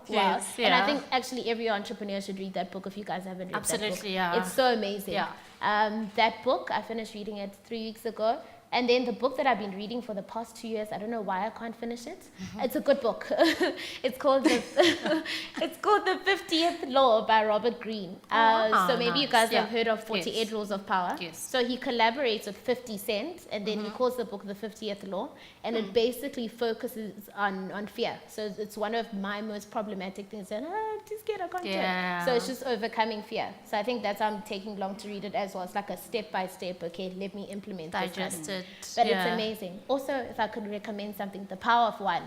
Yes, And I yeah. think actually every entrepreneur should read that book if you guys haven't read that book. Absolutely, yeah. It's so amazing. Yeah. That book, I finished reading it 3 weeks ago. And then the book that I've been reading for the past 2 years, I don't know why I can't finish it. It's a good book. It's called the 50th Law by Robert Greene. So maybe you guys have heard of 48 Yes. Rules of Power. Yes. So he collaborates with 50 Cent, and then he calls the book the 50th Law, and it basically focuses on fear. So it's one of my most problematic things. And I'm too scared, I can't do Yeah. it. So it's just overcoming fear. So I think that's why I'm taking long to read it as well. It's like a step-by-step, okay, let me implement this. Digest it. But yeah. it's amazing. Also, if I could recommend something, The Power of One.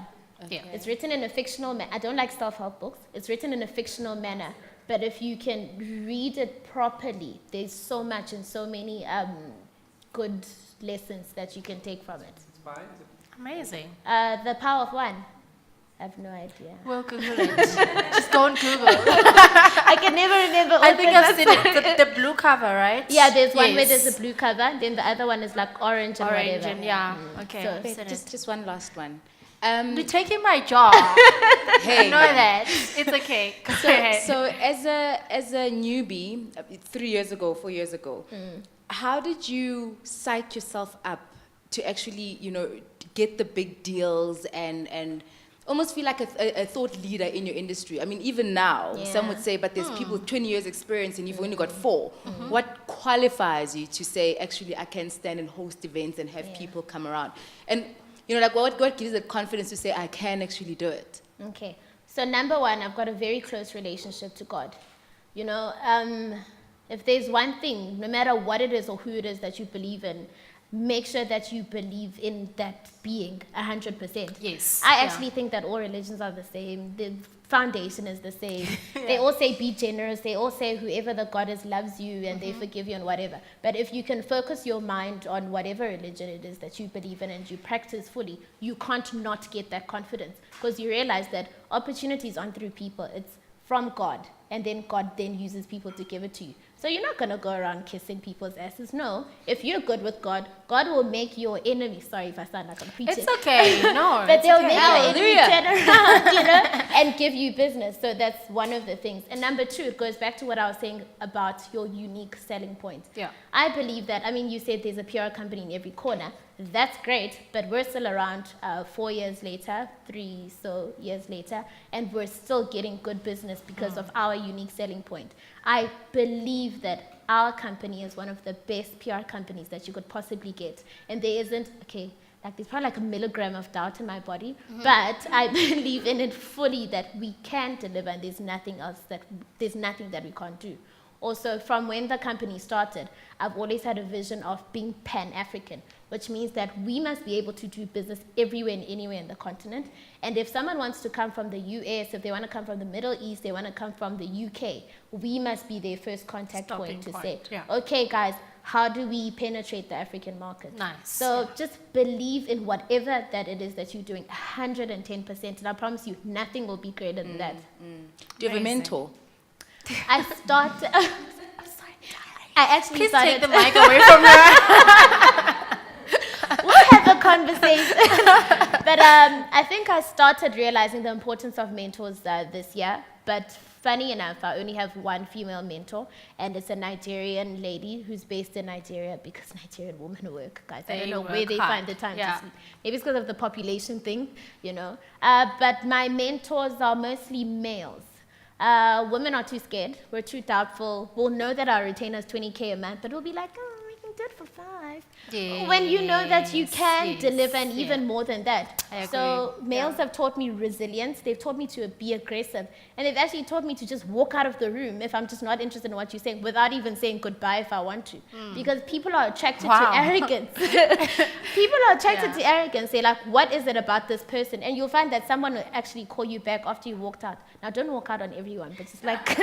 Yeah. It's written in a fictional manner. I don't like self-help books. It's written in a fictional manner. But if you can read it properly, there's so much and so many good lessons that you can take from it. It's fine. Is it Amazing. The Power of One. I have no idea. We'll Google it. Just go on Google. I can never remember. I all think the- I've seen it. The blue cover, right? Yeah, there's one where Yes. there's a blue cover, then the other one is like orange and orange whatever. and yeah. Okay. So- I've Okay, seen it. just one last one. You're taking my job. Hey, I know that. It's okay. Go ahead. So as a newbie, 3 years ago, 4 years ago, how did you psych yourself up to actually, get the big deals and almost feel like a thought leader in your industry. I mean, even now, some would say, but there's people with 20 years experience and you've only got 4. What qualifies you to say, actually, I can stand and host events and have people come around? And, what gives the confidence to say, I can actually do it? Okay. So number one, I've got a very close relationship to God. If there's one thing, no matter what it is or who it is that you believe in, make sure that you believe in that being 100%. Yes. I actually think that all religions are the same. The foundation is the same. They all say be generous. They all say whoever the goddess loves you and they forgive you and whatever. But if you can focus your mind on whatever religion it is that you believe in and you practice fully, you can't not get that confidence, because you realize that opportunities aren't through people. It's from God, and then God then uses people to give it to you. So you're not going to go around kissing people's asses. No. If you're good with God, God will make your enemy, sorry if I sound like I'm preaching. It's okay. No. But they'll make Hallelujah. your enemy turn around, and give you business. So that's one of the things. And number two, it goes back to what I was saying about your unique selling point. Yeah. I believe that, you said there's a PR company in every corner. That's great, but we're still around 4 years later, 3 years later, and we're still getting good business because of our unique selling point. I believe that our company is one of the best PR companies that you could possibly get. And there isn't, there's probably like a milligram of doubt in my body, but I believe in it fully that we can deliver, and there's nothing that we can't do. Also, from when the company started, I've always had a vision of being Pan-African, which means that we must be able to do business everywhere and anywhere in the continent. And if someone wants to come from the US, if they want to come from the Middle East, they want to come from the UK, we must be their first contact point to say, okay, guys, how do we penetrate the African market? Nice. So just believe in whatever that it is that you're doing 110%. And I promise you, nothing will be greater than that. Do you have a mentor? I started. I'm sorry. I actually Please started. take the mic away from her. We'll have a conversation. But I think I started realizing the importance of mentors this year. But funny enough, I only have one female mentor, and it's a Nigerian lady who's based in Nigeria, because Nigerian women work, guys. I don't know where they find the time to sleep. Maybe it's because of the population thing, But my mentors are mostly males. Women are too scared. We're too doubtful. We'll know that our retainer is 20K a month, but we'll be like, we can do it for 5. Yes, When you know that you can deliver, and even more than that. I agree. So males have taught me resilience. They've taught me to be aggressive. And they've actually taught me to just walk out of the room if I'm just not interested in what you're saying, without even saying goodbye if I want to. Because people are attracted to arrogance. People are attracted to arrogance. They're like, what is it about this person? And you'll find that someone will actually call you back after you walked out. Now, don't walk out on everyone, but it's like,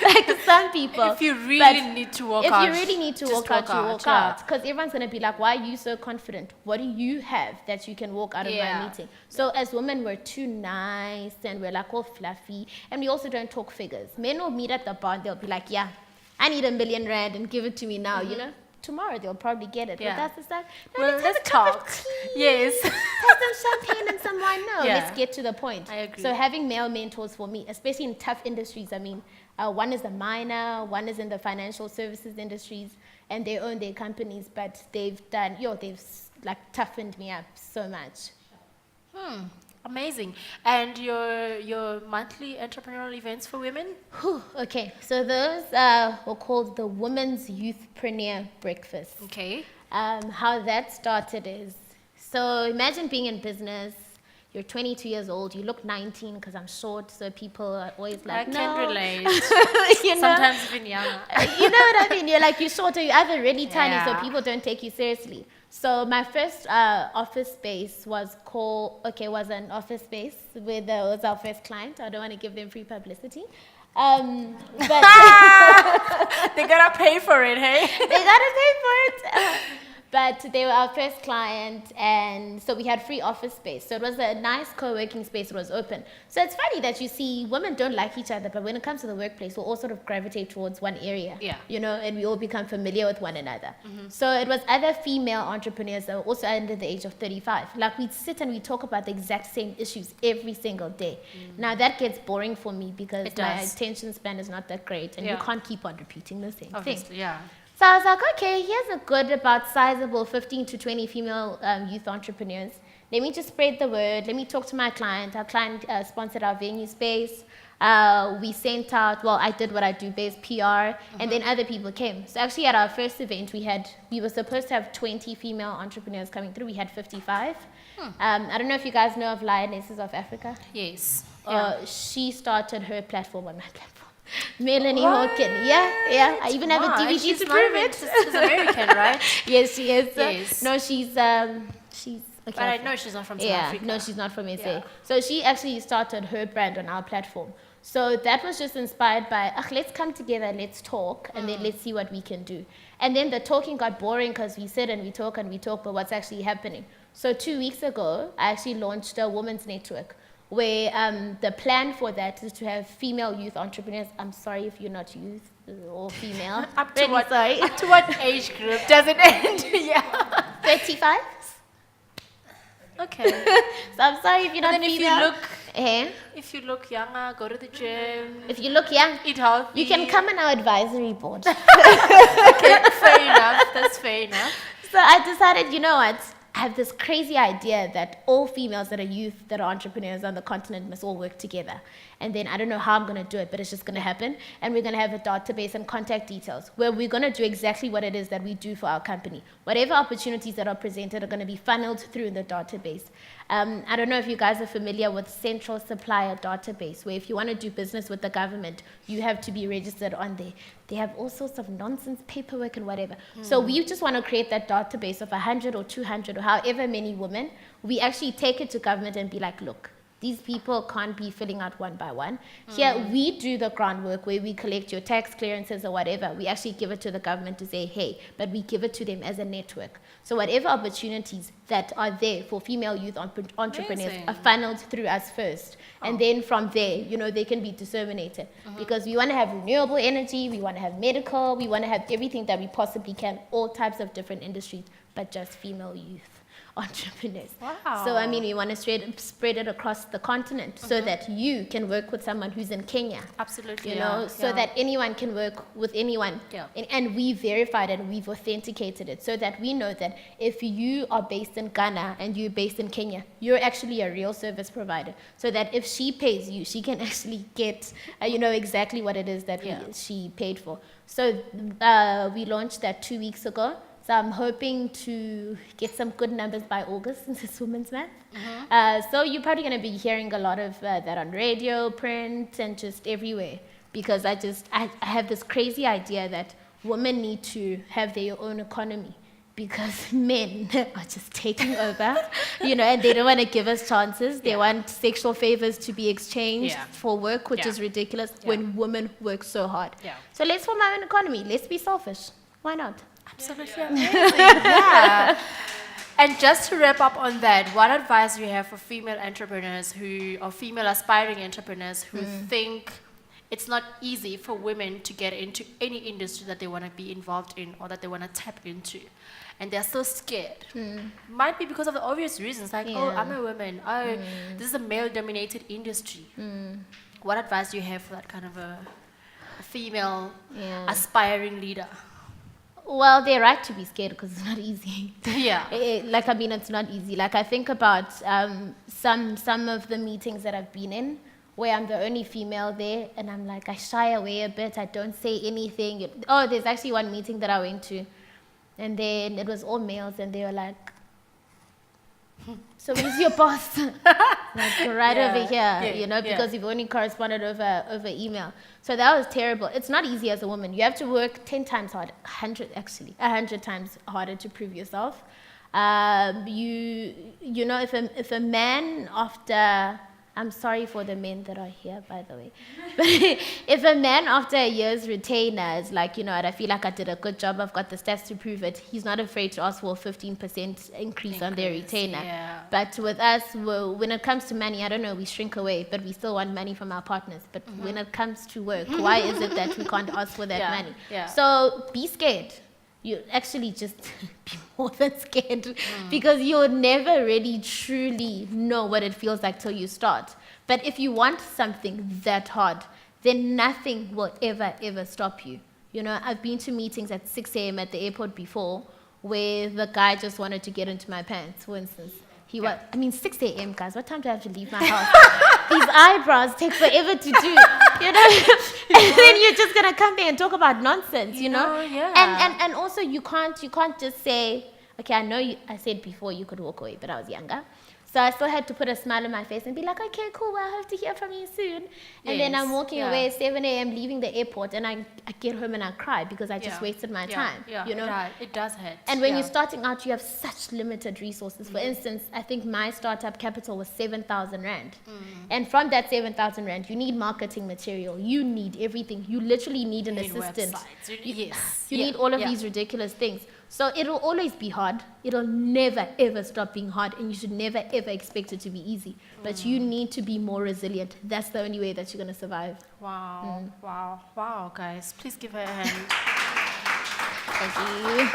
like some people. If you really need to walk out. If you really need to walk out, you walk out. Because everyone's going to be like, why are you so confident? What do you have that you can walk out of my meeting? So as women, we're too nice, and we're like all fluffy, and we also don't talk figures. Men will meet at the bar and they'll be like, I need R1 million and give it to me now, Tomorrow they'll probably get it. But that's the stuff. No, let's talk. Yes. Have some champagne and some wine. No, let's get to the point. I agree. So having male mentors for me, especially in tough industries, one is a miner, one is in the financial services industries, and they own their companies, but they've toughened me up so much. Amazing. And your monthly entrepreneurial events for women? Okay, so those were called the Women's Youthpreneur Breakfast. Okay. How that started is, so imagine being in business. You're 22 years old. You look 19 because I'm short, so people are always like, I can relate. Sometimes even younger. You know what I mean? You're short, or you're either really tiny, so people don't take you seriously. So my first office space was an office space with was our first client. I don't want to give them free publicity. But they gotta pay for it, hey? They gotta pay for it. But they were our first client, and so we had free office space. So it was a nice co-working space. It was open. So it's funny that you see women don't like each other, but when it comes to the workplace, we'll all sort of gravitate towards one area, and we all become familiar with one another. So it was other female entrepreneurs that were also under the age of 35. Like, we'd sit and we'd talk about the exact same issues every single day. Now that gets boring for me because my attention span is not that great, and you can't keep on repeating the same thing. Yeah. So I was like, okay, here's a good, about sizable 15 to 20 female youth entrepreneurs. Let me just spread the word. Let me talk to my client. Our client sponsored our venue space. We sent out, well, I did what I do best, PR, and then other people came. So actually at our first event, we were supposed to have 20 female entrepreneurs coming through. We had 55. I don't know if you guys know of Lionesses of Africa. Yes. She started her platform on my platform. Melanie Hawken. Yeah. I even have a DVD to prove it. She's American, right? Yes, she is. Yes. No, she's okay. But I know she's not from South Africa. No, she's not from SA. Yeah. So she actually started her brand on our platform. So that was just inspired by, let's come together, let's talk, and then let's see what we can do. And then the talking got boring because we sit and we talk, but what's actually happening? So 2 weeks ago, I actually launched a women's network where the plan for that is to have female youth entrepreneurs. I'm sorry if you're not youth or female. Up to Sorry. to what age group does it end? Yeah. 35? Okay. So I'm sorry if you're not And then female. if you look younger, go to the gym. If you look young, Eat healthy. you can come on our advisory board. Okay, fair enough. That's fair enough. So I decided, you know what? I have this crazy idea that all females that are youth, that are entrepreneurs on the continent must all work together. And then I don't know how I'm going to do it, but it's just going to happen. And we're going to have a database and contact details where we're going to do exactly what it is that we do for our company. Whatever opportunities that are presented are going to be funneled through the database. I don't know if you guys are familiar with Central Supplier Database, where if you want to do business with the government, you have to be registered on there. They have all sorts of nonsense paperwork and whatever. So we just want to create that database of 100 or 200 or however many women. We actually take it to government and be like, look, these people can't be filling out one by one. Here, we do the groundwork where we collect your tax clearances or whatever. We actually give it to the government to say, hey, but we give it to them as a network. So whatever opportunities that are there for female youth entrepreneurs Amazing. are funneled through us first. And then from there, they can be disseminated. Because we want to have renewable energy, we want to have medical, we want to have everything that we possibly can, all types of different industries, but just female youth entrepreneurs. Wow. So we want to spread it across the continent so that you can work with someone who's in Kenya. Absolutely. So that anyone can work with anyone. Yeah. And we verified it and we've authenticated it so that we know that if you are based in Ghana and you're based in Kenya, you're actually a real service provider. So that if she pays you, she can actually get, exactly what it is that she paid for. So we launched that 2 weeks ago. So I'm hoping to get some good numbers by August since it's Women's Month. So you're probably going to be hearing a lot of that on radio, print, and just everywhere. Because I have this crazy idea that women need to have their own economy. Because men are just taking over, and they don't want to give us chances. They want sexual favors to be exchanged for work, which is ridiculous when women work so hard. Yeah. So let's form our own economy. Let's be selfish. Why not? Absolutely amazing. Yeah. And just to wrap up on that, what advice do you have for female entrepreneurs or female aspiring entrepreneurs who think it's not easy for women to get into any industry that they want to be involved in or that they want to tap into? And they're so scared. Might be because of the obvious reasons, like, oh, I'm a woman. Oh, this is a male-dominated industry. What advice do you have for that kind of a female aspiring leader? Well, they're right to be scared because it's not easy. Yeah. It's not easy. Like, I think about some of the meetings that I've been in where I'm the only female there, and I'm like, I shy away a bit. I don't say anything. Oh, there's actually one meeting that I went to, and then it was all males, and they were like, so who's your boss? Like over here, because you've only corresponded over email. So that was terrible. It's not easy as a woman. You have to work 10 times harder, 100 times harder to prove yourself. If a man after, I'm sorry for the men that are here, by the way. But if a man after a year's retainer is like, I feel like I did a good job, I've got the stats to prove it, he's not afraid to ask for a 15% increase on their retainer. Yeah. But with us, when it comes to money, I don't know, we shrink away, but we still want money from our partners. But when it comes to work, why is it that we can't ask for that money? Yeah. So be scared. You actually just be more than scared because you'll never really truly know what it feels like till you start. But if you want something that hard, then nothing will ever stop you. You know, I've been to meetings at 6 a.m. at the airport before where the guy just wanted to get into my pants, for instance. 6 a.m., guys, what time do I have to leave my house? These eyebrows take forever to do, you know? And then you're just going to come there and talk about nonsense, you know? Yeah. And also you can't just say, okay, I know I said before you could walk away, but I was younger. So I still had to put a smile on my face and be like, okay, cool, well, I hope to hear from you soon. And then I'm walking away at 7 a.m., leaving the airport, and I get home and I cry because I just wasted my time. Yeah, you know? it does hurt. And when you're starting out, you have such limited resources. For instance, I think my startup capital was 7,000 Rand. And from that 7,000 Rand, you need marketing material. You need everything. You literally need an assistant. You need all of these ridiculous things. So it'll always be hard. It'll never, ever stop being hard. And you should never, ever expect it to be easy. But you need to be more resilient. That's the only way that you're going to survive. Wow, guys. Please give her a hand. Thank you.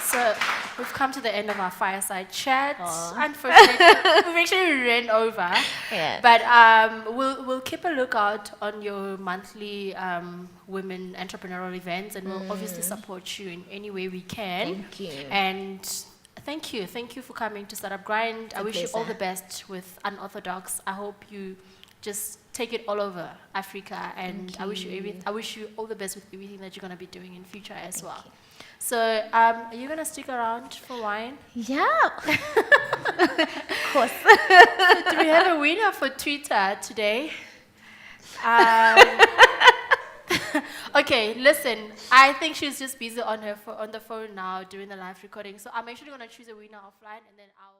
So we've come to the end of our fireside chat. Unfortunately, we've actually ran over. Yeah. But we'll keep a lookout on your monthly women entrepreneurial events, and we'll obviously support you in any way we can. Thank you. And thank you for coming to Startup Grind. I wish you all the best with Unorthodox. I hope you just take it all over Africa, and I wish you all the best with everything that you're going to be doing in future as well. So, are you going to stick around for wine? Yeah. Of course. So do we have a winner for Twitter today? Okay, listen. I think she's just busy on the phone now doing the live recording. So I'm actually going to choose a winner offline, and then I'll...